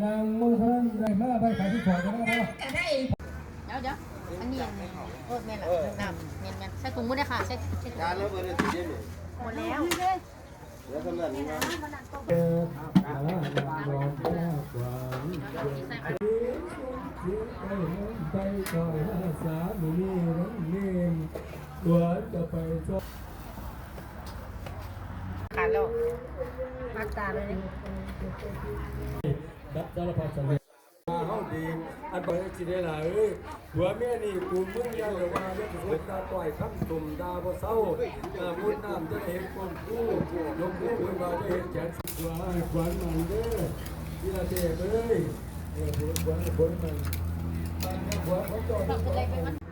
นางมือเพิ่นได้มาไปขายที่ถอดกันแล้ว ก็ได้เดี๋ยวอันนี้โอ้แม่นละน้ำแม่นใส่ถุงมือได้ค่ะใส่ถุง การแล้วเบอร์ที่เดียว หมดแล้ว เดี๋ยวทำแบบนี้นะ เออหาอย่างรองแก้วกว่านี้ไปก่อยอาสาหนูนี่น้ำเนมหวานจะไปชอบ ขาดแล้วมาตาเลย ดับสารพัดสารมาเฮาดีอันบ่ได้สิได้ล่ะเอ้ยหัวแม่นี่กูมึงยังว่าเรื่องสุดตาต่อยคำตุ่มดาบ่เศร้ามุดน้ำจะเห็นคนกู้ลงกู้คุยมาจะเห็นแขนสิหัวขวัญมันเด้อที่ละเด้เอ้ยหัวมันบ้านหัวเขาจอด